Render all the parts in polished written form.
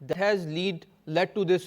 that has led to this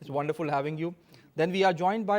it's wonderful having you. Then we are joined by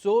so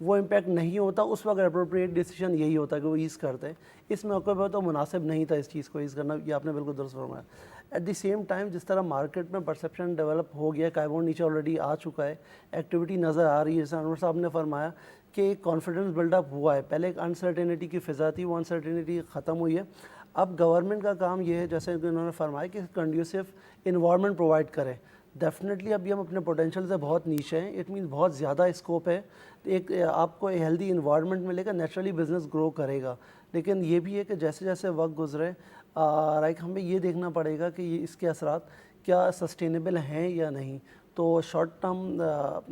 وہ impact نہیں ہوتا, اس وقت appropriate decision یہی ہوتا ہے کہ وہ ایز کرتے ہیں. اس موقع پہ تو مناسب نہیں تھا اس چیز کو ایز کرنا, یہ آپ نے بالکل درست فرمایا. ایٹ دی سیم ٹائم جس طرح مارکیٹ میں پرسیپشن ڈیولپ ہو گیا, کائبون نیچے آلریڈی آ چکا ہے, ایکٹیویٹی نظر آ رہی ہے, جیسے انور صاحب نے فرمایا کہ ایک کانفیڈنس بلڈ اپ ہوا ہے. پہلے ایک انسرٹینٹی کی فضا تھی, وہ انسرٹینٹی ختم ہوئی ہے. اب گورنمنٹ کا کام یہ ہے, جیسے کہ انہوں نے فرمایا, کہ کنڈیوسو انوائرمنٹ پرووائڈ کرے. ڈیفینیٹلی ابھی ہم اپنے پوٹینشیل سے بہت نیچے ہیں, اٹ مینس بہت زیادہ اسکوپ ہے. ایک آپ کو ہیلدی انوائرمنٹ ملے گا, نیچرلی بزنس گرو کرے گا. لیکن یہ بھی ہے کہ جیسے جیسے وقت گزرے لائک ہمیں یہ دیکھنا پڑے گا کہ یہ اس کے اثرات کیا سسٹینیبل ہیں یا نہیں. تو شارٹ ٹرم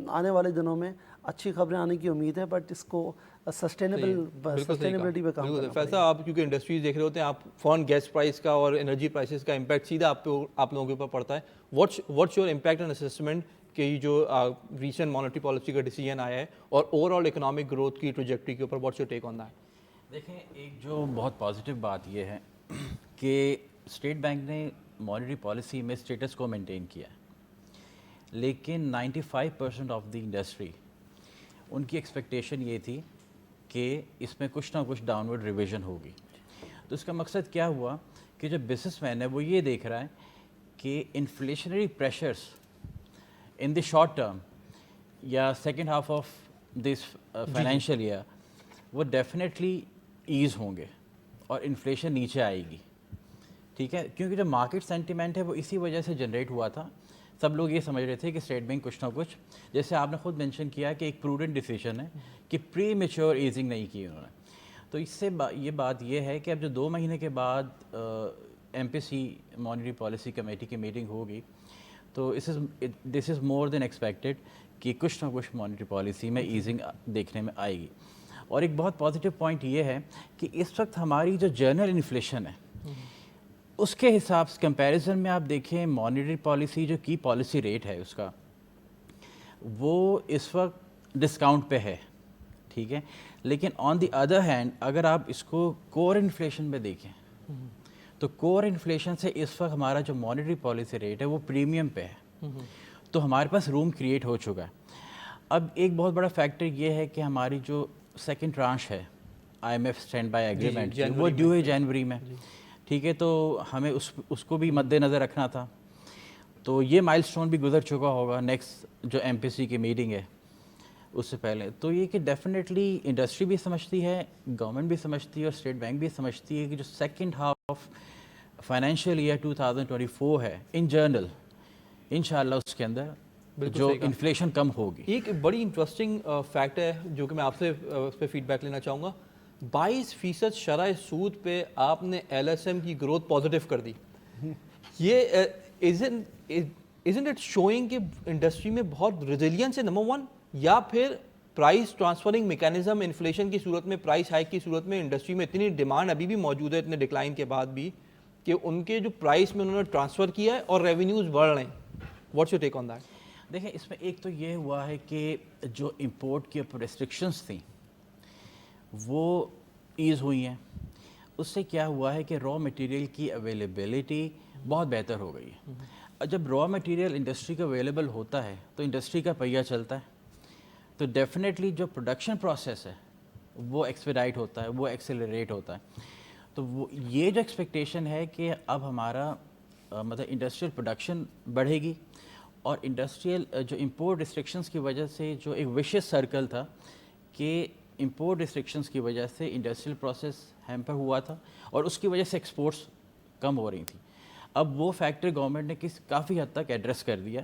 آنے والے دنوں میں اچھی خبریں آنے کی امید ہے, بٹ اس کو سسٹینیبلٹی پہ کام کرنا. فیصل آپ کیونکہ انڈسٹریز دیکھ رہے ہوتے ہیں, آپ فورن گیس پرائز کا اور انرجی پرائسز کا امپیکٹ سیدھا آپ لوگوں کے اوپر پڑتا ہے. What's your impact and assessment کہ یہ جو ریسنٹ مانیٹری پالیسی کا ڈیسیجن آیا ہے اور اوور آل اکنامک گروتھ کی ٹریجیکٹری کے اوپر, what's your take on that? دیکھیں, ایک جو بہت پازیٹیو بات یہ ہے کہ اسٹیٹ بینک نے مانیٹری پالیسی میں اسٹیٹس کو مینٹین کیا ہے, لیکن 95% آف دی انڈسٹری ان کی ایکسپیکٹیشن یہ تھی کہ اس میں کچھ نہ کچھ ڈاؤن ورڈ ریویژن ہوگی. تو اس کا مقصد کیا ہوا کہ جو بزنس مین ہے وہ یہ دیکھ رہا ہے کہ inflationary pressures in the short term یا second half of this financial year وہ ڈیفینیٹلی ایز ہوں گے اور انفلیشن نیچے آئے گی. ٹھیک ہے, کیونکہ جو مارکیٹ سینٹیمنٹ ہے وہ اسی وجہ سے جنریٹ ہوا تھا. سب لوگ یہ سمجھ رہے تھے کہ اسٹیٹ بینک کچھ نہ کچھ, جیسے آپ نے خود مینشن کیا کہ ایک پروڈنٹ ڈیسیجن ہے کہ پری میچور ایزنگ نہیں کی انہوں نے. تو اس سے یہ بات یہ ہے کہ اب جو 2 مہینے کے بعد ایم پی سی مانیٹری پالیسی کمیٹی کی میٹنگ ہوگی, تو دس از مور دین ایکسپیکٹڈ کہ کچھ نہ کچھ مانیٹری پالیسی میں ایزنگ دیکھنے میں آئے گی. اور ایک بہت پازیٹیو پوائنٹ یہ ہے کہ اس وقت ہماری جو جرنل انفلیشن ہے اس کے حساب سے کمپیریزن میں آپ دیکھیں مانیٹری پالیسی جو کی پالیسی ریٹ ہے اس کا وہ اس وقت ڈسکاؤنٹ پہ ہے. ٹھیک ہے, لیکن آن دی ادر ہینڈ اگر آپ اس کو کور انفلیشن میں دیکھیں تو کور انفلیشن سے اس وقت ہمارا جو مانیٹری پالیسی ریٹ ہے وہ پریمیم پہ ہے. تو ہمارے پاس روم کریٹ ہو چکا ہے. اب ایک بہت بڑا فیکٹر یہ ہے کہ ہماری جو سیکنڈ ٹرانش ہے I M F stand by agreement وہ ڈیو ہے جنوری میں. ٹھیک ہے, تو ہمیں اس کو بھی مد نظر رکھنا تھا. تو یہ مائل سٹون بھی گزر چکا ہوگا نیکسٹ جو ایم پی سی کی میٹنگ ہے اس سے پہلے. تو یہ کہ ڈیفینیٹلی انڈسٹری بھی سمجھتی ہے, گورنمنٹ بھی سمجھتی ہے اور اسٹیٹ بینک بھی سمجھتی ہے کہ جو second half of financial year 2024 ہے ان جرنل انشاءاللہ اس کے اندر جو انفلیشن کم ہوگی. ایک بڑی انٹرسٹنگ فیکٹ ہے جو کہ میں آپ سے اس پہ فیڈ بیک لینا چاہوں گا. 22% شرح سود پہ آپ نے ایل ایس ایم کی گروتھ پازیٹیو کر دی. یہ isn't it showing کہ انڈسٹری میں بہت ریزیلینس ہے نمبر 1, یا پھر پرائز ٹرانسفرنگ میکینزم انفلیشن کی صورت میں, پرائز ہائیک کی صورت میں انڈسٹری میں اتنی ڈیمانڈ ابھی بھی موجود ہے اتنے ڈکلائن کے بعد بھی کہ ان کے جو پرائز میں انہوں نے ٹرانسفر کیا ہے اور ریونیوز بڑھ رہے ہیں. What's your take on that? دیکھیں, اس میں ایک تو یہ ہوا ہے کہ جو امپورٹ کی ریسٹرکشنس تھیں وہ ایز ہوئی ہیں. اس سے کیا ہوا ہے کہ را مٹیریل کی اویلیبلٹی بہت بہتر ہو گئی ہے. جب را مٹیریل انڈسٹری کا اویلیبل ہوتا ہے تو انڈسٹری کا پہیہ چلتا ہے. تو ڈیفینیٹلی جو پروڈکشن پروسیس ہے وہ ایکسپیڈائٹ ہوتا ہے, وہ ایکسیلریٹ ہوتا ہے. تو وہ یہ جو ایکسپیکٹیشن ہے کہ اب ہمارا مطلب انڈسٹریل پروڈکشن بڑھے گی, اور انڈسٹریل جو امپورٹ ریسٹرکشنس کی وجہ سے جو ایک وشیس سرکل تھا کہ امپورٹ ریسٹرکشنس کی وجہ سے انڈسٹریل پروسیس ہیمپر ہوا تھا اور اس کی وجہ سے ایکسپورٹس کم ہو رہی تھیں. اب وہ فیکٹر گورنمنٹ نے کافی حد تک ایڈریس کر دیا.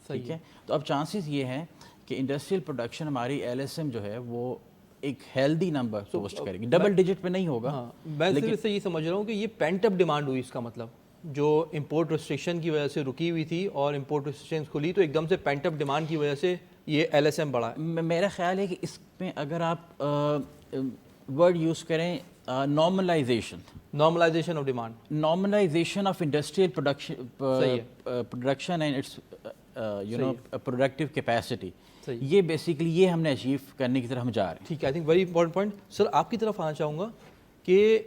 ٹھیک ہے, تو اب چانسز یہ ہیں کہ انڈسٹریل پروڈکشن ہماری ایل ایس ایم جو ہے وہ ایک ہیلدی نمبر پوسٹ کرے گی, ڈبل ڈیجٹ پہ نہیں ہوگا. میں صرف اس سے یہ سمجھ رہا ہوں کہ یہ پینٹ اپ ڈیمانڈ ہوئی, اس کا مطلب جو امپورٹ ریسٹرکشن کی وجہ سے رکی ہوئی تھی اور امپورٹ ریسٹرکشن کھلی تو ایک دم سے پینٹ اپ ڈیمانڈ کی وجہ سے یہ ایل ایس ایم بڑھا ہے. میرا خیال ہے کہ اس میں اگر آپ ورڈ یوز کریں normalization of demand, normalization of industrial production and its productive capacity, یہ بیسیکلی یہ ہم نے اچیو کرنے کی طرف ہم جا رہے ہیں. ٹھیک ہے, I think very important point. Sir آپ کی طرف آنا چاہوں گا کہ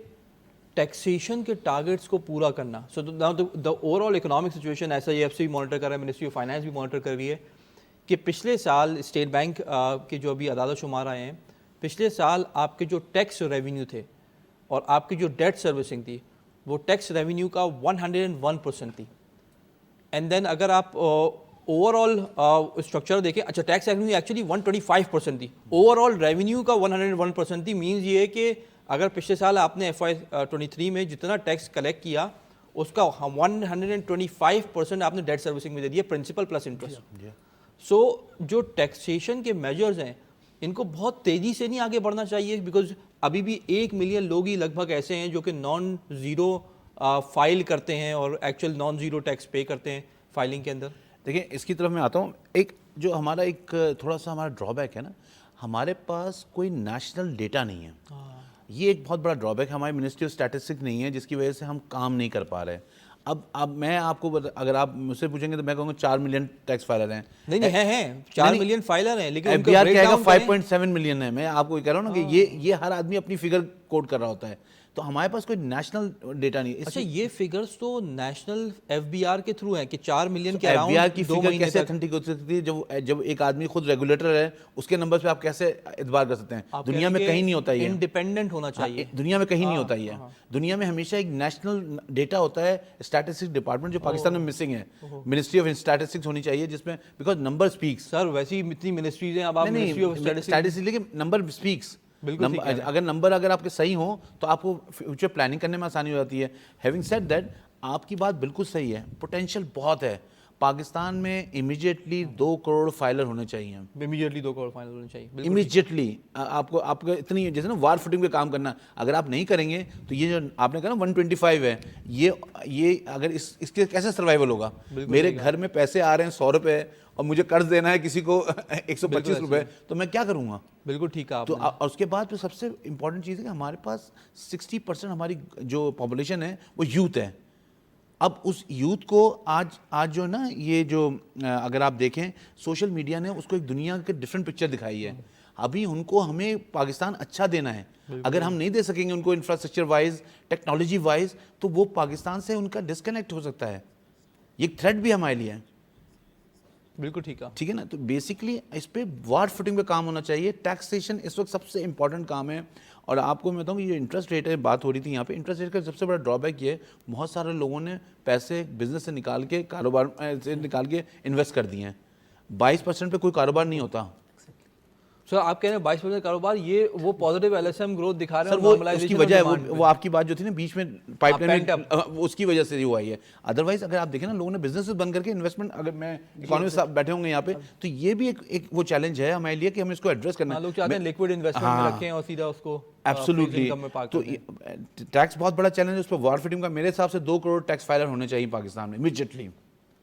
ٹیکسیشن کے ٹارگیٹس کو پورا کرنا. سو دا اوور آل اکنامک سچویشن ایسا ہی ایف سی بھی مانیٹر کر رہا ہے, منسٹری آف فائنانس بھی مانیٹر کر رہی ہے کہ پچھلے سال اسٹیٹ بینک کے جو ابھی اعداد و شمار آئے ہیں، پچھلے سال آپ کے جو ٹیکس ریونیو تھے اور آپ کی جو ڈیٹ سروسنگ تھی وہ ٹیکس ریونیو کا 101% تھی. اینڈ دین اگر آپ اوور آل اسٹرکچر دیکھیں، اچھا ٹیکس ریونیو ایکچولی 125% تھی، اوور آل ریونیو کا 101% تھی. مینز یہ ہے کہ اگر پچھلے سال آپ نے FY23 میں جتنا ٹیکس کلیکٹ کیا اس کا 125% آپ نے ڈیٹ سروسنگ میں دے دیا، پرنسپل پلس انٹرسٹ. سو جو ٹیکسیشن کے میجرز ہیں ان کو بہت تیزی سے نہیں آگے بڑھنا چاہیے، بیکاز ابھی بھی 1 ملین لوگ ہی لگ بھگ ایسے ہیں جو کہ نان زیرو فائل کرتے ہیں اور actual non zero tax pay کرتے ہیں فائلنگ کے اندر. دیکھیں اس کی طرف میں آتا ہوں. ایک جو ہمارا ایک تھوڑا سا ہمارا ڈرا بیک ہے نا، ہمارے پاس کوئی نیشنل ڈیٹا نہیں ہے. یہ ایک بہت بڑا ڈرا بیک ہے. ہماری منسٹری آف اسٹیٹسٹکس نہیں ہے، جس کی وجہ سے ہم کام نہیں کر پا رہے. اب میں آپ کو اگر آپ مجھ سے پوچھیں گے تو میں کہوں گا 4 ملین ٹیکس فائلر ہیں. نہیں ہیں 4 ملین فائلر ہیں، لیکن ان FBR کہے گا 5.7 ملین ہے. میں آپ کو کہہ رہا ہوں نا کہ یہ ہر آدمی اپنی فگر کوٹ کر رہا ہوتا ہے. تو ہمارے پاس کوئی نیشنل ڈیٹا نہیں ہے. اچھا یہ فگرز تو نیشنل FBR کے تھرو ہیں کہ 4 ملین کے FBR اراؤنڈ کی 2 فگر مہینے کیسے تک. اتھینٹک ہو سکتی ہے جب ایک آدمی خود ریگولیٹر ہے، اس کے نمبر پہ آپ کیسے اعتبار کر سکتے ہیں؟ دنیا میں کہیں نہیں ہوتا یہ. انڈیپینڈنٹ ہونا چاہیے. دنیا میں کہیں نہیں ہوتا یہ. دنیا میں ہمیشہ ایک نیشنل ڈیٹا ہوتا ہے، اسٹیٹسٹکس ڈپارٹمنٹ، جو پاکستان میں مسنگ ہے. منسٹری آف اسٹیٹسٹکس ہونی چاہیے جس میں، بیکاز نمبر اسپیکس. سر ویسی اتنی منسٹریز ہیں، اب آپ منسٹری آف اسٹیٹسٹکس لیکن نمبر اسپیکس. بالکل اگر نمبر اگر آپ کے صحیح ہوں تو آپ کو فیوچر پلاننگ کرنے میں آسانی ہو جاتی ہے. ہیونگ سیڈ دیٹ، آپ کی بات بالکل صحیح ہے، پوٹینشیل بہت ہے. پاکستان میں امیجیٹلی 2 کروڑ فائلر ہونے چاہیے. امیجیٹلی 2 کروڑ فائنل ہونے چاہیے. امیجیٹلی آپ کو اتنی جیسے نا وار فوٹنگ پہ کام کرنا، اگر آپ نہیں کریں گے تو یہ جو آپ نے کہا نا 125 ہے، یہ اگر اس کے کیسے سروائیول ہوگا؟ میرے گھر میں پیسے آ رہے ہیں 100 روپے اور مجھے قرض دینا ہے کسی کو 125 روپے، تو میں کیا کروں گا؟ بالکل ٹھیک ہے. تو اور اس کے بعد پھر سب سے امپورٹنٹ چیز ہے کہ ہمارے پاس 60% ہماری جو پاپولیشن ہے وہ یوتھ ہے. اب اس یوتھ کو آج جو نا یہ جو اگر آپ دیکھیں سوشل میڈیا نے اس کو ایک دنیا کے ڈفرینٹ پکچر دکھائی ہے. ابھی ان کو ہمیں پاکستان اچھا دینا ہے. اگر ہم نہیں دے سکیں گے ان کو انفراسٹرکچر وائز، ٹیکنالوجی وائز، تو وہ پاکستان سے ان کا ڈسکنیکٹ ہو سکتا ہے. یہ ایک تھریٹ بھی ہمارے لیے ہے. بالکل ٹھیک ہے نا. تو بیسکلی اس پہ وار فوٹنگ پہ کام ہونا چاہیے. ٹیکسیشن اس وقت سب سے امپورٹنٹ کام ہے. اور آپ کو میں بتاؤں کہ یہ انٹرسٹ ریٹ ہے، بات ہو رہی تھی یہاں پہ، انٹرسٹ ریٹ کا سب سے بڑا ڈرا بیک یہ ہے بہت سارے لوگوں نے پیسے بزنس سے نکال کے، کاروبار سے نکال کے انویسٹ کر دیے ہیں. 22% پہ کوئی کاروبار نہیں ہوتا. سر آپ کہہ رہے ہیں 22% کاروبار، یہ وہ پازیٹیو LSM گروتھ دکھا رہے ہیں. سر وہ اس کی وجہ ہے، وہ آپ کی بات جو تھی نا بیچ میں پائپ لائن میں، اس کی وجہ سے یہ ہوا ہے. ادروائز اگر آپ دیکھیں نا لوگوں نے بزنس بند کر کے انویسٹمنٹ، اگر میں اکانومسٹ صاحب بیٹھے ہوں گے یہاں پہ، تو یہ بھی ایک وہ چیلنج ہے ہمارے لیے کہ ہم اس کو ایڈریس کرنا ہے. لوگ چاہتے ہیں لیکوڈ انویسٹمنٹ میں رکھیں اور سیدھا اس کو ایبسولوٹلی. تو ٹیکس بہت بڑا چیلنج ہے، اس پہ وار فٹنگ کا میرے حساب سے 2 کروڑ ٹیکس فائلر ہونے چاہیے پاکستان میں امیڈیٹلی.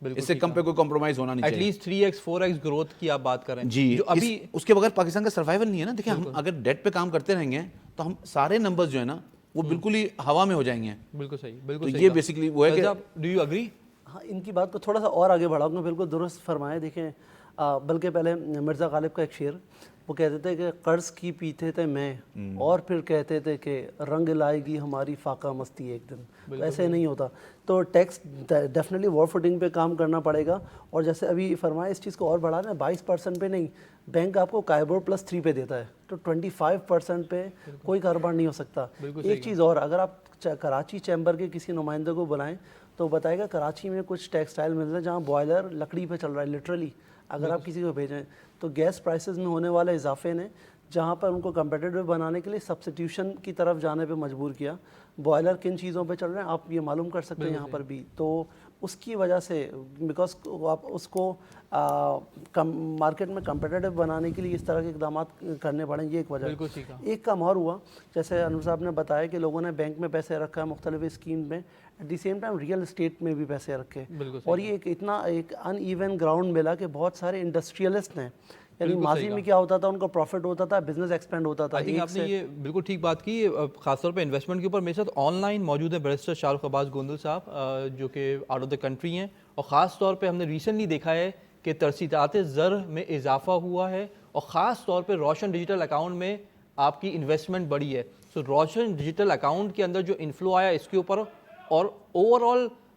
اس سے کم پہ کوئی کمپرومائز ہونا نہیں چاہیے. At least 3x 4x growth کی آپ بات کریں جی. جو ابھی اس کے بغیر پاکستان کا سروائیول نہیں ہے نا. دیکھیں ہم اگر ڈیٹ پہ کام کرتے رہیں گے تو ہم سارے نمبرز جو ہے نا وہ بالکل ہی ہوا میں ہو جائیں گے. بالکل صحیح، تو بالکل صحیح. یہ بیسکلی وہ ہے کہ ڈو یو اگری؟ ہاں ان کی بات کو تھوڑا سا اور آگے بڑھاؤں گا. بالکل درست فرمائے. دیکھیں بلکہ پہلے مرزا غالب کا ایک شعر، وہ کہتے تھے کہ قرض کی پیتے تھے میں، اور پھر کہتے تھے کہ رنگ لائے گی ہماری فاقہ مستی ایک دن. ایسے نہیں ہوتا. تو ٹیکس ڈیفینیٹلی وار فوٹنگ پہ کام کرنا پڑے گا. اور جیسے ابھی فرمایا اس چیز کو اور بڑھا رہے ہیں، 22% پہ نہیں، بینک آپ کو کائبور پلس 3 پہ دیتا ہے، تو 25% پہ کوئی کاروبار نہیں ہو سکتا. ایک چیز اور، اگر آپ کراچی چیمبر کے کسی نمائندے کو بلائیں تو بتائے گا کراچی میں کچھ ٹیکسٹائل مل رہا ہے جہاں بوائلر لکڑی پہ چل رہا ہے لٹرلی. اگر آپ کسی کو بھیجیں تو گیس پرائسز میں ہونے والے اضافے نے جہاں پر ان کو کمپیٹیٹیو بنانے کے لیے سبسٹیوشن کی طرف جانے پہ مجبور کیا. بوائلر کن چیزوں پہ چل رہے ہیں آپ یہ معلوم کر سکتے ہیں یہاں پر بھی. تو اس کی وجہ سے بیکاز آپ اس کو مارکیٹ میں کمپیٹیٹیو بنانے کے لیے اس طرح کے اقدامات کرنے پڑیں. یہ ایک وجہ. ایک کام اور ہوا، جیسے انور صاحب نے بتایا کہ لوگوں نے بینک میں پیسے رکھا ہے مختلف اسکیم میں، at the same time real estate میں بھی پیسے رکھے. اور یہ اتنا ایک ان ایون گراؤنڈ ملا کہ بہت سارے انڈسٹریلسٹ ہیں، یعنی ماضی میں کیا ہوتا تھا ان کو پروفٹ ہوتا تھا، بزنس ایکسپینڈ ہوتا تھا. آپ نے یہ بالکل ٹھیک بات کی. خاص طور پہ انویسٹمنٹ کے اوپر میرے ساتھ آن لائن موجود ہیں بیرسٹر شاہ رخ عباس گوندل صاحب، جو کہ آؤٹ آف دا کنٹری ہیں. اور خاص طور پہ ہم نے ریسنٹلی دیکھا ہے کہ ترسیلات زر میں اضافہ ہوا ہے، اور خاص طور پہ روشن ڈیجیٹل اکاؤنٹ میں آپ کی انویسٹمنٹ بڑھی ہے. سو روشن ڈیجیٹل اکاؤنٹ کے اندر جو انفلو آیا اس کے اوپر، اور over all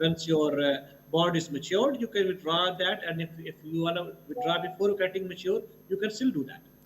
once your bond is matured, you can withdraw that, and if you want to withdraw before getting mature, you can still do that.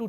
to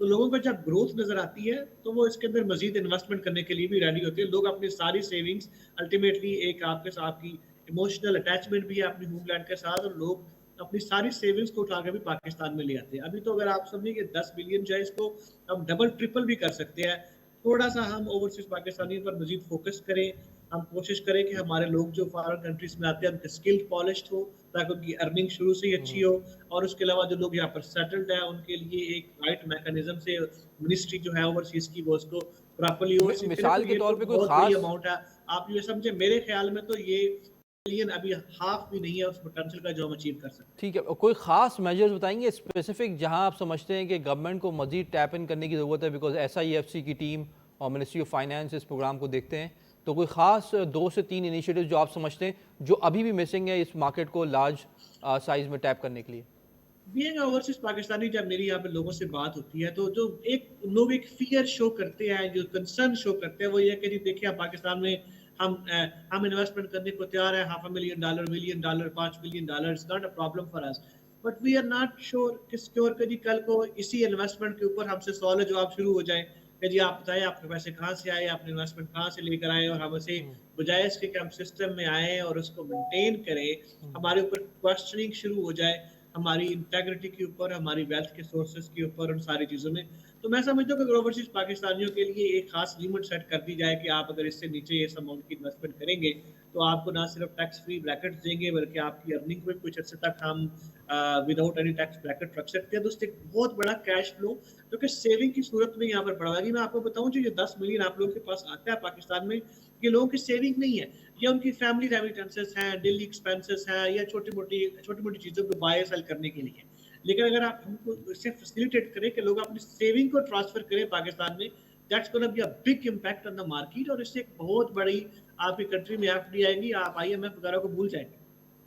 تو لوگوں کو جب گروتھ نظر آتی ہے تو وہ اس کے اندر مزید انویسٹمنٹ کرنے کے لیے بھی ریڈی ہوتے ہیں. لوگ اپنی ساری سیونگز الٹیمیٹلی ایک آپ کے ساتھ کی ایموشنل اٹیچمنٹ بھی ہے اپنی ہوم لینڈ کے ساتھ, اور لوگ اپنی ساری سیونگز کو اٹھا کے بھی پاکستان میں لے آتے ہیں. ابھی تو اگر آپ سمجھیں کہ 10 بلین جو ہے اس کو ہم ڈبل ٹرپل بھی کر سکتے ہیں. تھوڑا سا ہم اوورسیز پاکستانیوں پر مزید فوکس کریں, ہم کوشش کریں کہ ہمارے لوگ جو فارن کنٹریز میں آتے ہیں ان کے اسکل پالشڈ ہو تاکہ ان کی ارننگ شروع سے ہی اچھی ہو, اور اس کے علاوہ جو لوگ یہاں پر سیٹلڈ ہیں ان کے لیے ایک رائٹ میکانزم سے منسٹری جو ہے اوورسیز کی وہ اس کو پراپرلی اوورسی کرے. مثال تو کے یہ طور تو پہ کوئی بہت بڑی خاص اماؤنٹ ہے. آپ یہ سمجھیں میرے خیال میں تو یہ بلین ابھی ہاف بھی نہیں ہے اس پوٹینشیل کا جو ہم اچیو کر سکتے ہیں. ٹھیک ہے, کوئی خاص میجرز بتائیں گے اسپیسیفک جہاں آپ سمجھتے ہیں کہ گورنمنٹ کو مزید ٹیپ ان کرنے کی ضرورت ہے, بیکاز SIFC کی ٹیم اور منسٹری آف فائنانس اس پروگرام کو دیکھتے ہیں, تو کوئی خاص 2 سے 3 انیشیٹیو جو آپ سمجھتے ہیں جو ابھی بھی مسنگ ہے اس مارکیٹ کو لارج سائز میں ٹیپ کرنے کے لیے؟ بینگ اوورسیز پاکستانی, جب میری یہاں پہ لوگوں سے بات ہوتی ہے تو جو لوگ ایک فیئر شو کرتے ہیں, جو کنسرن شو کرتے ہیں, وہ یہ کہ جی دیکھیں آپ پاکستان میں ہم انویسٹمنٹ کرنے کو تیار ہیں, $500,000 $1 million $5 million, it's not a problem for us, but we are not sure کہ جی کل کو اسی انویسٹمنٹ کے اوپر ہم سے سوال جواب شروع ہو جائیں کہ جی آپ بتائیں آپ کے پیسے کہاں سے آئے, آپ نے انویسٹمنٹ کہاں سے لے کر آئے, اور ہم اسے بجائے اس کے کہ ہم سسٹم میں آئیں اور اس کو مینٹین کریں, ہمارے اوپر کوسچننگ شروع ہو جائے ہماری انٹیگریٹی کے اوپر, ہماری ویلتھ کے سورسز کے اوپر, ان ساری چیزوں میں. تو میں سمجھتا ہوں کہ اوورسیز پاکستانیوں کے لیے ایک خاص لیمٹ سیٹ کر دی جائے کہ آپ اگر اس سے نیچے اس اماؤنٹ کی انویسٹمنٹ کریں گے تو آپ کو نہ صرف ٹیکس فری بریکٹ دیں گے بلکہ آپ کی ارننگ کو کچھ عرصے تک ہم وداؤٹ اینی ٹیکس بریکٹ رکھ سکتے ہیں. تو اس سے ایک بہت بڑا کیش فلو جو کہ سیونگ کی صورت میں یہاں پر بڑھا گی. میں آپ کو بتاؤں جو یہ 10 ملین آپ لوگوں کے پاس آتا ہے پاکستان میں, یہ لوگوں کی سیونگ نہیں ہے, یہ ان کی فیملی ریمیٹنسز ہیں, ڈیلی ایکسپینسز ہیں, یا چھوٹی موٹی چیزوں کو بائی سیل کرنے کے لیے. لیکن اگر آپ ہم کو اس سے فیسیلیٹیٹ کریں کہ لوگ اپنی سیونگ کو ٹرانسفر کریں پاکستان میں, that's gonna be a big impact on the market, اور اس سے ایک بہت بڑی آپ کی کنٹری میں FDI آئے گی, آپ IMF وغیرہ کو بھول جائیں گے.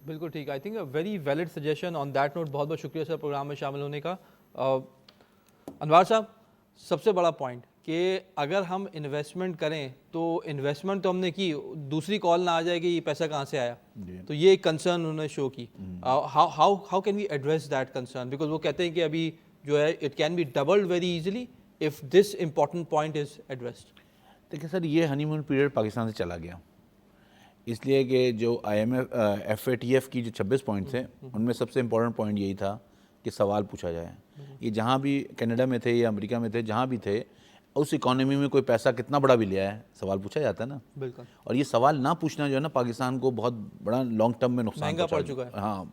بالکل ٹھیک ہے, I think very valid suggestion. On that note بہت بہت شکریہ سر پروگرام میں شامل ہونے کا. انوار صاحب, سب سے بڑا پوائنٹ کہ اگر ہم انویسٹمنٹ کریں تو انویسٹمنٹ تو ہم نے کی, دوسری کال نہ آ جائے کہ یہ پیسہ کہاں سے آیا, تو یہ ایک کنسرن انہوں نے شو کی. How can we address that concern, because وہ کہتے ہیں کہ ابھی جو ہے it can be doubled very easily if this important point is addressed. دیکھیں سر, یہ ہنی مون پیریڈ پاکستان سے چلا گیا, اس لیے کہ جو FATF کی جو 26 پوائنٹس تھے ان میں سب سے امپورٹنٹ پوائنٹ یہی تھا کہ سوال پوچھا جائے. یہ جہاں بھی کینیڈا میں تھے یا امریکہ میں تھے, جہاں بھی تھے, اس اکانومی میں کوئی پیسہ کتنا بڑا بھی لیا ہے سوال پوچھا جاتا ہے نا. بالکل, اور یہ سوال نہ پوچھنا جو ہے نا پاکستان کو بہت بڑا لانگ ٹرم میں نقصان مہنگا پڑ چکا ہے. ہاں,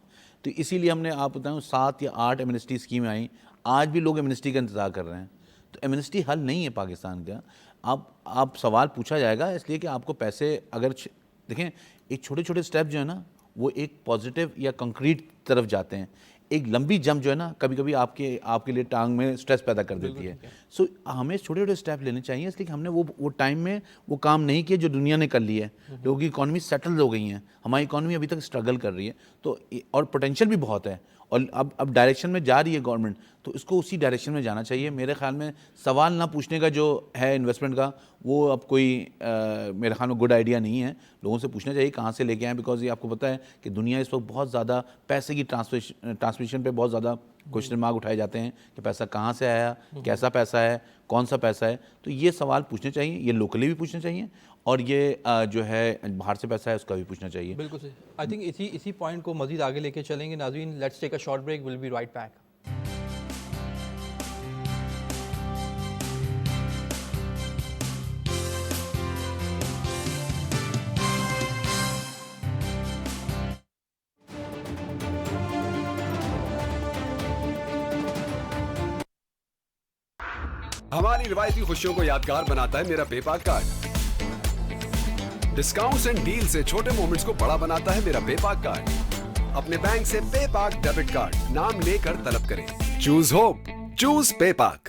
تو اسی لیے ہم نے آپ بتاؤں 7 یا 8 ایمنسٹی اسکیمیں آئیں, آج بھی لوگ ایمنسٹی کا انتظار کر رہے ہیں. تو ایمنسٹی حل نہیں ہے پاکستان کا. آپ سوال پوچھا جائے گا اس لیے کہ آپ کو پیسے اگر دیکھیں ایک چھوٹے چھوٹے سٹیپ جو ہے نا وہ ایک پازیٹیو یا کنکریٹ طرف جاتے ہیں. ایک لمبی جمپ جو ہے نا کبھی کبھی آپ کے لیے ٹانگ میں سٹریس پیدا کر دیتی ہے. سو ہمیں چھوٹے چھوٹے سٹیپ لینے چاہیے, اس لیے کہ ہم نے وہ ٹائم میں وہ کام نہیں کیے جو دنیا نے کر لی ہے. لوگوں کی اکانومی سیٹل ہو گئی ہیں, ہماری اکانومی ابھی تک اسٹرگل کر رہی ہے. تو اور پوٹینشیل بھی بہت ہے, اور اب ڈائریکشن میں جا رہی ہے گورنمنٹ, تو اس کو اسی ڈائریکشن میں جانا چاہیے. میرے خیال میں سوال نہ پوچھنے کا جو ہے انویسٹمنٹ کا, وہ اب کوئی میرے خیال میں گڈ آئیڈیا نہیں ہے. لوگوں سے پوچھنا چاہیے کہاں سے لے کے آئیں, بیکاز یہ آپ کو پتہ ہے کہ دنیا اس وقت بہت زیادہ پیسے کی ٹرانسمیشن پہ بہت زیادہ کوشچن مارک اٹھائے جاتے ہیں کہ پیسہ کہاں سے آیا, کیسا پیسہ ہے, کون سا پیسہ ہے. تو یہ سوال پوچھنے چاہیے, یہ لوکلی بھی پوچھنے چاہیے, اور یہ جو ہے باہر سے پیسہ ہے اس کا بھی پوچھنا چاہیے. بالکل صحیح. آئی تھنک اسی پوائنٹ کو مزید آگے لے کے چلیں گے. ناظرین, let's take a short break, we'll be right back. ہماری روایتی خوشیوں کو یادگار بناتا ہے میرا پے پاک کارڈ. ڈسکاؤنٹس اینڈ ڈیل سے چھوٹے مومنٹس کو بڑا بناتا ہے میرا پے پاک کارڈ. اپنے بینک سے پے پاک ڈیبٹ کارڈ نام لے کر طلب کریں. چوز ہوپ, چوز پے پاک.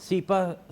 CEPA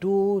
$2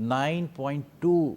9.2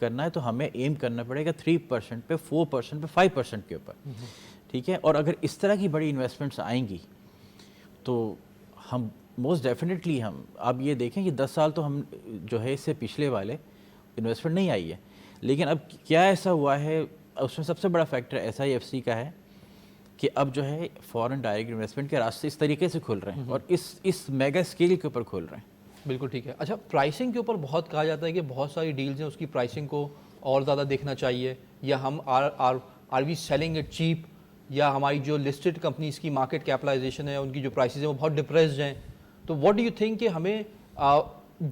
کرنا ہے تو ہمیں ایم کرنا پڑے گا 3% پہ 4% پہ 5% کے اوپر, ٹھیک ہے. اور اگر اس طرح کی بڑی انویسٹمنٹس آئیں گی تو ہم موسٹ ڈیفینیٹلی ہم اب یہ دیکھیں کہ 10 سال تو ہم جو ہے اس سے پچھلے والے انویسٹمنٹ نہیں آئی ہے, لیکن اب کیا ایسا ہوا ہے, اس میں سب سے بڑا فیکٹر SIFC کا ہے کہ اب جو ہے فورن ڈائریکٹ انویسٹمنٹ کے راستے اس طریقے سے کھل رہے ہیں اور اس میگا اسکیل کے اوپر کھل رہے ہیں. بالکل ٹھیک ہے. اچھا, پرائسنگ کے اوپر بہت کہا جاتا ہے کہ بہت ساری ڈیلز ہیں اس کی پرائسنگ کو اور زیادہ دیکھنا چاہیے, یا ہم are we selling it cheap, یا ہماری جو لسٹڈ کمپنیز کی مارکیٹ کیپٹلائزیشن ہے ان کی جو پرائسز ہیں وہ بہت ڈپریسڈ ہیں. تو واٹ ڈو یو تھنک کہ ہمیں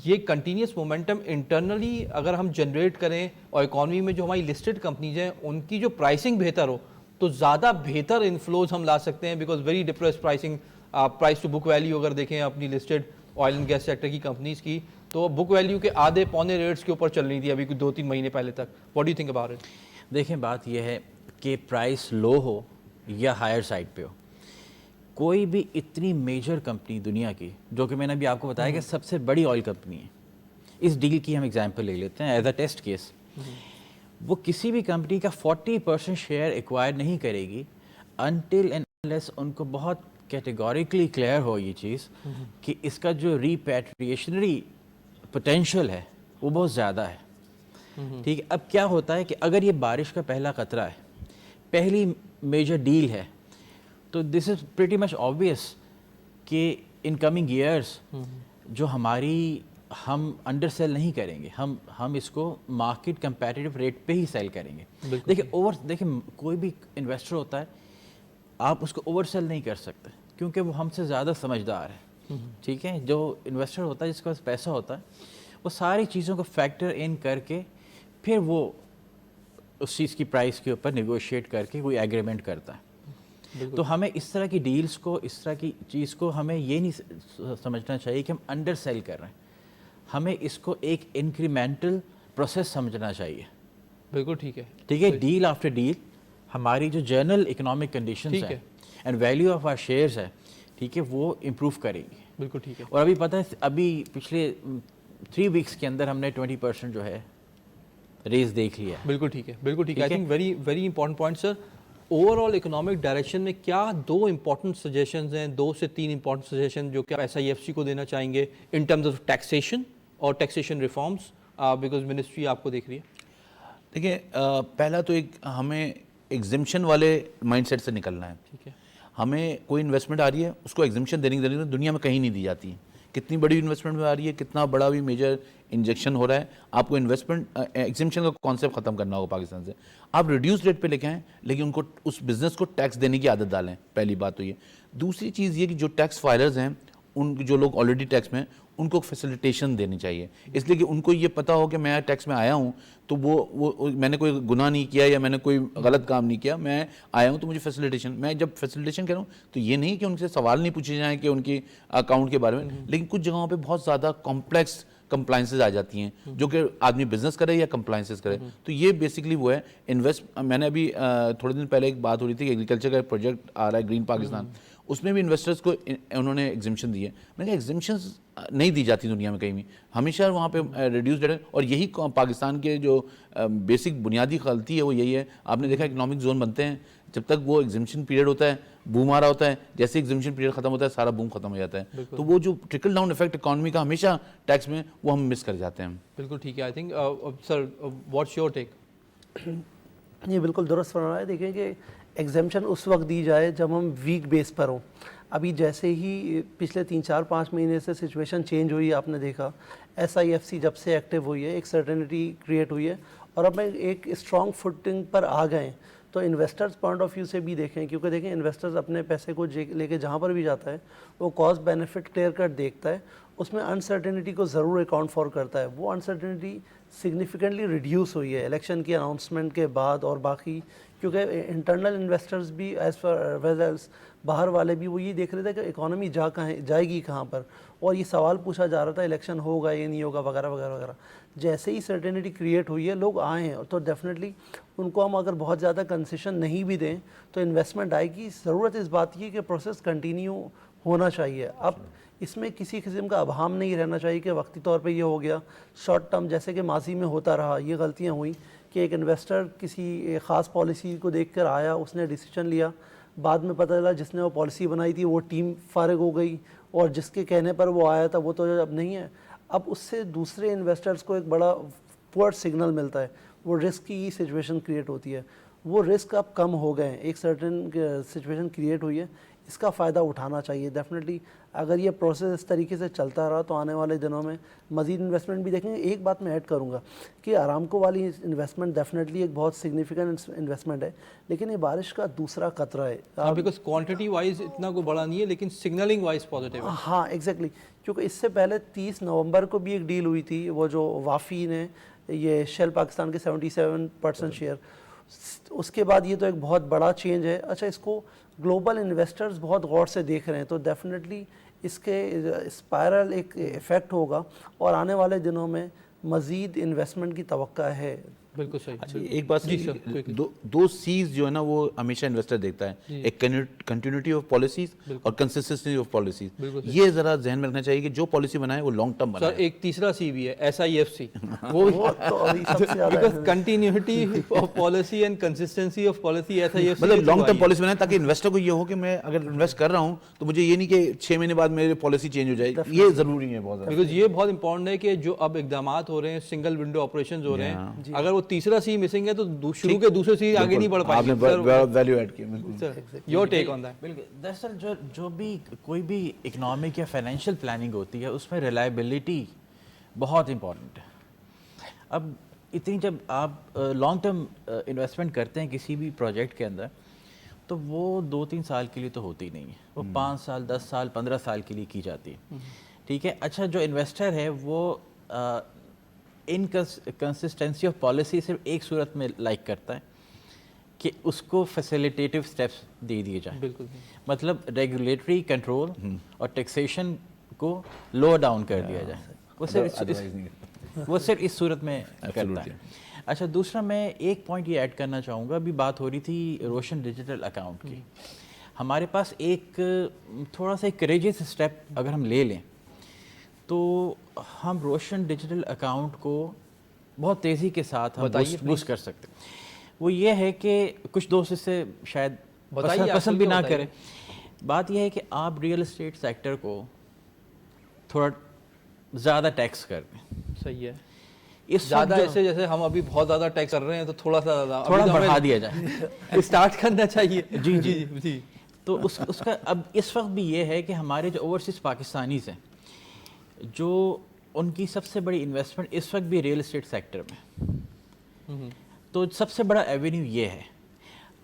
یہ کنٹینیوس مومنٹم انٹرنلی اگر ہم جنریٹ کریں اور اکانومی میں جو ہماری لسٹڈ کمپنیز ہیں ان کی جو پرائسنگ بہتر ہو تو زیادہ بہتر انفلوز ہم لا سکتے ہیں, because very depressed pricing, price to book value اگر دیکھیں اپنی listed oil and gas sector کی کمپنیز کی تو بک ویلیو کے آدھے پونے ریٹس کے اوپر چل رہی تھی ابھی کچھ 2-3 مہینے پہلے تک. What do you think about it? دیکھیں بات یہ ہے کہ پرائس لو ہو یا ہائر سائڈ پہ ہو, کوئی بھی اتنی میجر کمپنی دنیا کی, جو کہ میں نے ابھی آپ کو بتایا کہ سب سے بڑی آئل کمپنی ہے, اس ڈیل کی ہم ایگزامپل لے لیتے ہیں ایز اے ٹیسٹ کیس, وہ کسی بھی کمپنی کا 40% شیئر ایکوائر نہیں کرے گی انٹل اینڈ انلیس ان کو بہت کیٹیگوریکلی کلیئر ہو یہ چیز کہ اس کا جو ریپیٹریشنری پوٹینشیل ہے وہ بہت زیادہ ہے. ٹھیک ہے, اب کیا ہوتا ہے کہ اگر یہ بارش کا پہلا قطرہ ہے, پہلی میجر ڈیل ہے, تو دس از پریٹی مچ آبویس کہ ان کمنگ ایئرس جو ہم انڈر سیل نہیں کریں گے, ہم اس کو مارکیٹ کمپیٹیٹیو ریٹ پہ ہی سیل کریں گے. دیکھیں کوئی بھی انویسٹر ہوتا ہے, آپ اس کو اوور سیل نہیں کر سکتے کیونکہ وہ ہم سے زیادہ سمجھدار ہے. ٹھیک ہے, جو انویسٹر ہوتا ہے جس کے پاس پیسہ ہوتا ہے وہ ساری چیزوں کو فیکٹر ان کر کے پھر وہ اس چیز کی پرائس کے اوپر نیگوشیٹ کر کے کوئی ایگریمنٹ کرتا ہے. تو ہمیں اس طرح کی ڈیلز کو, اس طرح کی چیز کو ہمیں یہ نہیں سمجھنا چاہیے کہ ہم انڈر سیل کر رہے ہیں, ہمیں اس کو ایک انکریمنٹل پروسیس سمجھنا چاہیے. بالکل ٹھیک ہے. ٹھیک ہے, ڈیل آفٹر ڈیل ہماری جو جنرل اکنامک کنڈیشنز ہیں and value of our shares ہے, ٹھیک ہے, وہ امپروو کریں گی. بالکل ٹھیک ہے. اور ابھی پتہ ہے ابھی پچھلے 3 ویکس کے اندر ہم نے 20% جو ہے ریز دیکھ لیا ہے. بالکل ٹھیک ہے. بالکل ٹھیک ہے. I think very important point sir. Over all economic direction میں کیا 2 امپورٹنٹ سجیشنز ہیں, 2 سے 3 امپورٹنٹ سجیشن جو کہ SIFC کو دینا چاہیں گے ان ٹرمز آف ٹیکسیشن اور ٹیکسیشن ریفارمس, بیکاز منسٹری آپ کو دیکھ رہی ہے؟ دیکھیں, پہلا تو ہمیں ایگزمپشن والے مائنڈ سیٹ سے نکلنا ہے. ٹھیک ہے, ہمیں کوئی انویسٹمنٹ آ رہی ہے اس کو ایگزمپشن دینے کی دنیا میں کہیں نہیں دی جاتی ہے. کتنی بڑی انویسٹمنٹ میں آ رہی ہے, کتنا بڑا بھی میجر انجیکشن ہو رہا ہے, آپ کو انویسٹمنٹ ایگزمپشن کا کانسیپٹ ختم کرنا ہوگا پاکستان سے. آپ ریڈیوس ریٹ پہ لے کے آئیں لیکن ان کو اس بزنس کو ٹیکس دینے کی عادت ڈالیں, پہلی بات تو یہ. دوسری چیز یہ کہ جو ٹیکس فائلرز ہیں, ان جو لوگ آلریڈی ٹیکس میں, ان کو فیسیلیٹیشن دینی چاہیے, اس لیے کہ ان کو یہ پتہ ہو کہ میں ٹیکس میں آیا ہوں تو وہ میں نے کوئی گناہ نہیں کیا یا میں نے کوئی غلط کام نہیں کیا, میں آیا ہوں تو مجھے فیسیلیٹیشن. میں جب فیسیلیٹیشن کہہ رہا ہوں تو یہ نہیں کہ ان سے سوال نہیں پوچھے جائیں کہ ان کی اکاؤنٹ کے بارے میں, لیکن کچھ جگہوں پہ بہت زیادہ کمپلیکس کمپلائنسز آ جاتی ہیں جو کہ آدمی بزنس کرے یا کمپلائنسز کرے. تو یہ بیسکلی وہ ہے میں نے ابھی تھوڑے دن پہلے ایک بات ہو رہی تھی کہ ایگریکلچر کا پروجیکٹ آ رہا ہے گرین پاکستان, اس میں بھی انویسٹرز کو انہوں نے ایگزمپشن دی ہے. میں نے ایگزمپشنز نہیں دی جاتی دنیا میں کہیں بھی, ہمیشہ وہاں پہ ریڈیوس ریٹ ہے. اور یہی پاکستان کے جو بیسک بنیادی غلطی ہے وہ یہی ہے. آپ نے دیکھا اکنامک زون بنتے ہیں, جب تک وہ ایگزمپشن پیریڈ ہوتا ہے بوم آ رہا ہوتا ہے, جیسے ایگزمپشن پیریڈ ختم ہوتا ہے سارا بوم ختم ہو جاتا ہے. تو وہ جو ٹرکل ڈاؤن افیکٹ اکانومی کا ہمیشہ ٹیکس میں, وہ ہم مس کر جاتے ہیں. بالکل ٹھیک ہے. I think sir what's your take? یہ بالکل درست فرما رہا ہے. دیکھیں کہ ایگزمپشن اس وقت دی جائے جب ہم ویک بیس پر ہوں. ابھی جیسے ہی پچھلے 3-4-5 مہینے سے سچویشن چینج ہوئی ہے, آپ نے دیکھا SIFC جب سے ایکٹیو ہوئی ہے ایک سرٹینٹی کریٹ ہوئی ہے اور اب ایک اسٹرانگ فوٹنگ پر آ گئے ہیں. تو انویسٹرز پوائنٹ آف ویو سے بھی دیکھیں, کیونکہ دیکھیں انویسٹرز اپنے پیسے کو لے کے جہاں پر بھی جاتا ہے وہ کاسٹ بینیفٹ کلیئر کٹ دیکھتا ہے, اس میں انسرٹینٹی کو ضرور اکاؤنٹ فار کرتا ہے. وہ انسرٹینٹی سگنیفیکنٹلی ریڈیوس ہوئی ہے الیکشن کی اناؤنسمنٹ کے بعد, اور باقی کیونکہ انٹرنل انویسٹرز بھی ایز ویل ایز باہر والے بھی وہ یہ دیکھ رہے تھے کہ اکانومی جائے گی کہاں پر, اور یہ سوال پوچھا جا رہا تھا الیکشن ہوگا یا نہیں ہوگا وغیرہ وغیرہ وغیرہ. جیسے ہی سرٹینٹی کریٹ ہوئی ہے لوگ آئے ہیں, تو ڈیفینیٹلی ان کو ہم اگر بہت زیادہ کنسیشن نہیں بھی دیں تو انویسٹمنٹ آئے گی. ضرورت اس بات کی کہ پروسیس کنٹینیو ہونا چاہیے. اب اس میں کسی قسم کا ابہام نہیں رہنا چاہیے کہ وقتی طور پہ یہ ہو گیا شارٹ ٹرم, جیسے کہ ماضی میں ہوتا رہا. یہ غلطیاں ہوئیں کہ ایک انویسٹر کسی خاص پالیسی کو دیکھ کر آیا, اس نے ڈیسیجن لیا, بعد میں پتہ چلا جس نے وہ پالیسی بنائی تھی وہ ٹیم فارغ ہو گئی, اور جس کے کہنے پر وہ آیا تھا وہ تو اب نہیں ہے. اب اس سے دوسرے انویسٹرز کو ایک بڑا پور سگنل ملتا ہے, وہ رسک کی سچویشن کریٹ ہوتی ہے. وہ رسک اب کم ہو گئے ہیں, ایک سرٹن سچویشن کریٹ ہوئی ہے, اس کا فائدہ اٹھانا چاہیے ڈیفینیٹلی. اگر یہ پروسیس اس طریقے سے چلتا رہا تو آنے والے دنوں میں مزید انویسٹمنٹ بھی دیکھیں گے. ایک بات میں ایڈ کروں گا کہ آرامکو والی انویسٹمنٹ ڈیفینیٹلی ایک بہت سگنیفیکنٹ انویسٹمنٹ ہے, لیکن یہ بارش کا دوسرا قطرہ ہے. بیکاز کوانٹٹی وائز اتنا کوئی بڑا نہیں ہے لیکن سگنلنگ وائز پازیٹیو ہے. ہاں ایگزیکٹلی, کیونکہ اس سے پہلے 30 نومبر کو بھی ایک ڈیل ہوئی تھی, وہ جو وافی نے یہ شیل پاکستان کے 77% شیئر, اس کے بعد یہ تو ایک بہت بڑا چینج ہے. اچھا, اس کو گلوبل انویسٹرز بہت غور سے دیکھ رہے ہیں, تو ڈیفینیٹلی اس کے اسپائرل ایک ایفیکٹ ہوگا اور آنے والے دنوں میں مزید انویسٹمنٹ کی توقع ہے. بالکل صحیح. اچھا ایک بات, دو سیز جو ہے نا وہ ہمیشہ انویسٹر دیکھتا ہے, ایک کنٹینیوٹی آف پالیسیز اور کنسسٹنسی آف پالیسیز. یہ ذرا ذہن میں رکھنا چاہیے کہ جو پالیسی بنائے وہ لانگ ٹرم بنائے. سر ایک تیسرا سی بھی ہے SIFC, وہ تو ابھی سب سے زیادہ because continuity of policy and consistency of policy SIFC, مطلب لانگ ٹرم پالیسی بنائے تاکہ انویسٹر کو یہ ہو کہ میں اگر انویسٹ کر رہا ہوں تو مجھے یہ نہیں کہ 6 مہینے بعد میری پالیسی چینج ہو جائے. یہ ضروری ہے بہت زیادہ, بیکاز یہ بہت امپورٹنٹ ہے کہ جو اب اقدامات ہو رہے ہیں, سنگل ونڈو آپریشنز ہو رہے ہیں, اگر وہ تیسرا سی مسنگ ہے تو شروع کے دوسرے سی آگے نہیں بڑھ پائے گی. آپ نے ویلیو ایڈ کیا. Your take on that. بالکل. دراصل جو بھی کوئی بھی اکنامک یا فائنینشیل پلاننگ ہوتی ہے اس میں ریلائبلٹی بہت امپورٹنٹ ہے. اب اتنی جب آپ لانگ ٹرم انویسٹمنٹ کرتے ہیں کسی بھی پروجیکٹ کے اندر تو وہ 2-3 سال کے لیے تو ہوتی نہیں ہے, وہ 5 سال 10 سال 15 سال کے لیے کی جاتی ہے. ٹھیک ہے. اچھا, جو انویسٹر ہے وہ انکنسسٹنسی آف پالیسی صرف ایک صورت میں لائک کرتا ہے کہ اس کو فیسیلیٹیٹیو سٹیپس دے دیے جائیں. بالکل, مطلب ریگولیٹری کنٹرول اور ٹیکسیشن کو لو ڈاؤن کر دیا جائے. وہ صرف اس صورت میں کرتا ہے. اچھا, دوسرا میں ایک پوائنٹ یہ ایڈ کرنا چاہوں گا, ابھی بات ہو رہی تھی روشن ڈیجیٹل اکاؤنٹ کی. ہمارے پاس ایک تھوڑا سا ایک کریجیس اسٹیپ اگر ہم لے لیں تو ہم روشن ڈیجیٹل اکاؤنٹ کو بہت تیزی کے ساتھ ہم بوسٹ کر سکتے ہیں. وہ یہ ہے کہ کچھ دوست اس سے شاید پسند بھی نہ کریں. بات یہ ہے کہ آپ ریئل اسٹیٹ سیکٹر کو تھوڑا زیادہ ٹیکس کر دیں. صحیح ہے. اس زیادہ ایسے جیسے ہم ابھی بہت زیادہ ٹیکس کر رہے ہیں تو تھوڑا بڑھا دیا جائے, اسٹارٹ کرنا چاہیے. جی جی جی. تو اس کا اب اس وقت بھی یہ ہے کہ ہمارے جو اوورسیز پاکستانیز ہیں جو ان کی سب سے بڑی انویسٹمنٹ اس وقت بھی ریئل اسٹیٹ سیکٹر میں, تو سب سے بڑا ایونیو یہ ہے.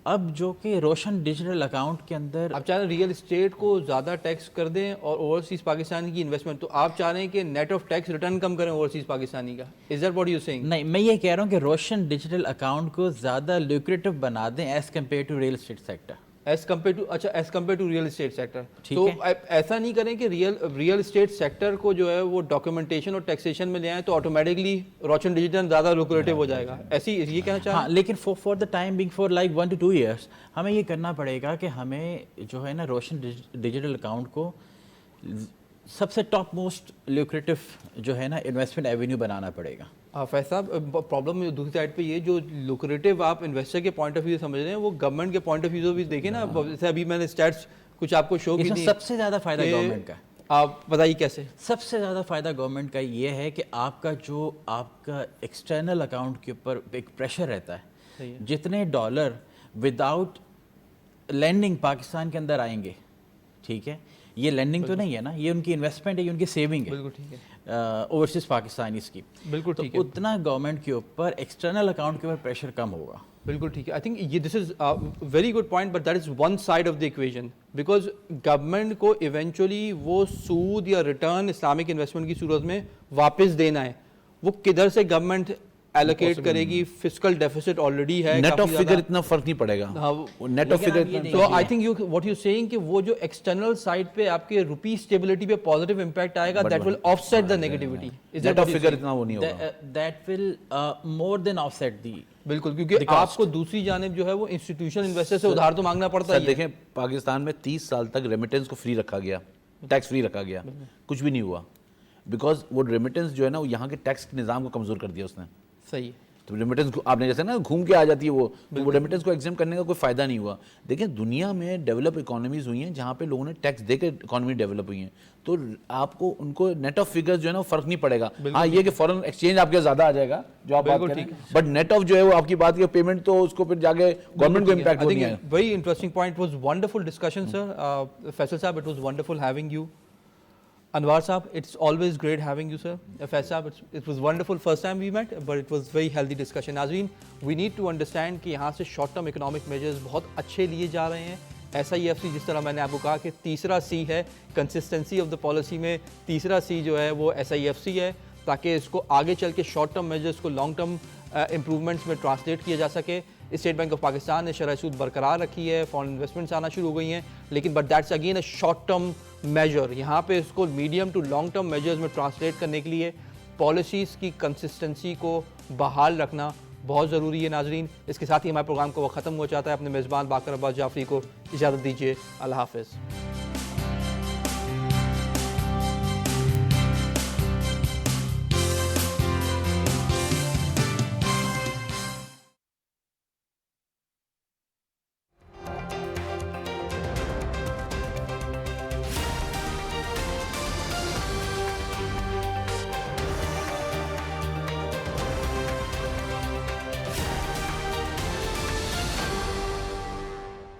اب جو کہ روشن ڈیجیٹل اکاؤنٹ کے اندر آپ چاہ رہے ہیں ریئل اسٹیٹ کو زیادہ ٹیکس کر دیں اور اوورسیز پاکستان کی انویسٹمنٹ, تو آپ چاہ رہے ہیں کہ نیٹ آف ٹیکس ریٹرن کم کریں اوورسیز پاکستانی کا. Is that what you seeing? نہیں, میں یہ کہہ رہا ہوں کہ روشن ڈیجیٹل اکاؤنٹ کو زیادہ لیوکریٹو بنا دیں as compared to real estate sector. As compared to real estate sector. تو ایسا نہیں کریں کہ ریئل اسٹیٹ سیکٹر کو جو ہے وہ ڈاکیومنٹیشن اور ٹیکسیشن میں لے آئیں تو آٹومیٹکلی روشن ڈیجیٹل زیادہ لوکریٹو ہو جائے گا. ایسی یہ کہنا چاہ رہے ہیں؟ ہاں, لیکن for the time being for like 1 to 2 years ہمیں یہ کرنا پڑے گا کہ ہمیں جو ہے نا روشن ڈیجیٹل اکاؤنٹ کو سب سے ٹاپ موسٹ لیوکریٹو جو ہے نا انویسٹمنٹ ایونیو بنانا پڑے گا. فیض صاحب, پرابلم دوسری سائڈ پہ یہ جو لوکریٹو آپ انویسٹر کے پوائنٹ آف ویو سمجھ رہے ہیں وہ گورنمنٹ کے پوائنٹ آف ویو بھی دیکھیں نا. جیسے ابھی میں نے اسٹیٹس کچھ آپ کو شو کی تھی, سب سے زیادہ فائدہ گورنمنٹ کا, آپ بتائیے کیسے. سب سے زیادہ فائدہ گورنمنٹ کا یہ ہے کہ آپ کا ایکسٹرنل اکاؤنٹ کے اوپر ایک پریشر رہتا ہے. جتنے ڈالر وداؤٹ لینڈنگ پاکستان کے اندر آئیں گے, ٹھیک ہے, یہ لینڈنگ تو نہیں ہے نا, یہ ان کی انویسٹمنٹ ہے, یہ ان کی سیونگ ہے. بالکل ٹھیک ہے. اوورسیز پاکستانیز کی. بالکل ٹھیک ہے. اتنا گورنمنٹ کے اوپر ایکسٹرنل اکاؤنٹ کے اوپر پریشر کم ہوگا. بالکل ٹھیک ہے. آئی تھنک یہ this is very good point, but that is one side of the equation, because government کو ایونچولی وہ سود یا ریٹرن اسلامک انویسٹمنٹ کی صورت میں واپس دینا ہے. وہ کدھر سے گورنمنٹ ایلوکیٹ کرے گی, فسکل ڈیفیسٹ آلریڈی ہے, نیٹ آف فگر اتنا فرق نہیں پڑے گا, نیٹ آف فگر. تو I think what you seeing کہ وہ جو ایکسٹرنل سائڈ پہ آپ کے روپی اسٹیبلٹی پہ پازیٹیو امپیکٹ آئے گا, that will offset the negativity. Net off figure اتنا وہ نہیں ہوگا, that will more than offset the. بالکل, کیونکہ آپ کو دوسری جانب جو ہے وہ انسٹیٹیوشن انویسٹر سے ادھار تو مانگنا پڑتا ہے. دیکھیں پاکستان میں 30 سال تک ریمیٹنس کو فری رکھا گیا, ٹیکس فری رکھا گیا, کچھ بھی نہیں ہوا, بیکاز وہ ریمیٹنس جو ہے نا وہ یہاں کے ٹیکس کے نظام کو کمزور کر دیا اس نے. صحیح. تو ریمیٹنس کو آپ نے جیسے نا گھوم کے آ جاتی ہے وہ ریمیٹنس کو ایگزام کرنے کا کوئی فائدہ نہیں ہوا. دیکھیں دنیا میں ڈیولپ اکانومیز ہوئی ہیں جہاں پہ لوگوں نے ٹیکس دے کے اکانومی ڈیولپ ہوئی ہیں, تو آپ کو ان کو نیٹ آف فگر جو ہے نا وہ فرق نہیں پڑے گا. ہاں یہ کہ فورن ایکسچینج آپ کے زیادہ آ جائے گا جو آپ بات کر رہے ہیں, بٹ نیٹ آف جو ہے وہ آپ کی بات کی پیمنٹ تو اس کو پھر جا کے گورنمنٹ کو امپیکٹ ہوتی ہے. Very interesting point, was wonderful discussion sir. Faisal sahab, it was wonderful having you. Anwar Saab, it's always great having you, sir. Faiz Saab, it was wonderful first time we met, but it was very healthy discussion. Nazreen, we need to understand کہ یہاں سے short term economic measures بہت اچھے لیے جا رہے ہیں. SIFC جس طرح میں نے آپ کو کہا کہ تیسرا سی ہے کنسسٹنسی آف دا پالیسی میں, تیسرا سی جو ہے وہ SIFC ہے, تاکہ اس کو آگے چل کے شارٹ ٹرم میجرز کو لانگ ٹرم امپرومنٹس میں ٹرانسلیٹ کیا جا سکے. اسٹیٹ بینک آف پاکستان نے شرح سود برقرار رکھی ہے, فارن انویسٹمنٹس آنا شروع ہو گئی ہیں, لیکن but that's again a short term measure. یہاں پہ اس کو medium to long term measures میں ٹرانسلیٹ کرنے کے لیے پالیسیز کی کنسسٹنسی کو بحال رکھنا بہت ضروری ہے. ناظرین, اس کے ساتھ ہی ہمارے پروگرام کو وہ ختم ہو جاتا ہے. اپنے میزبان باقر عباس جعفری کو اجازت دیجیے. اللہ حافظ.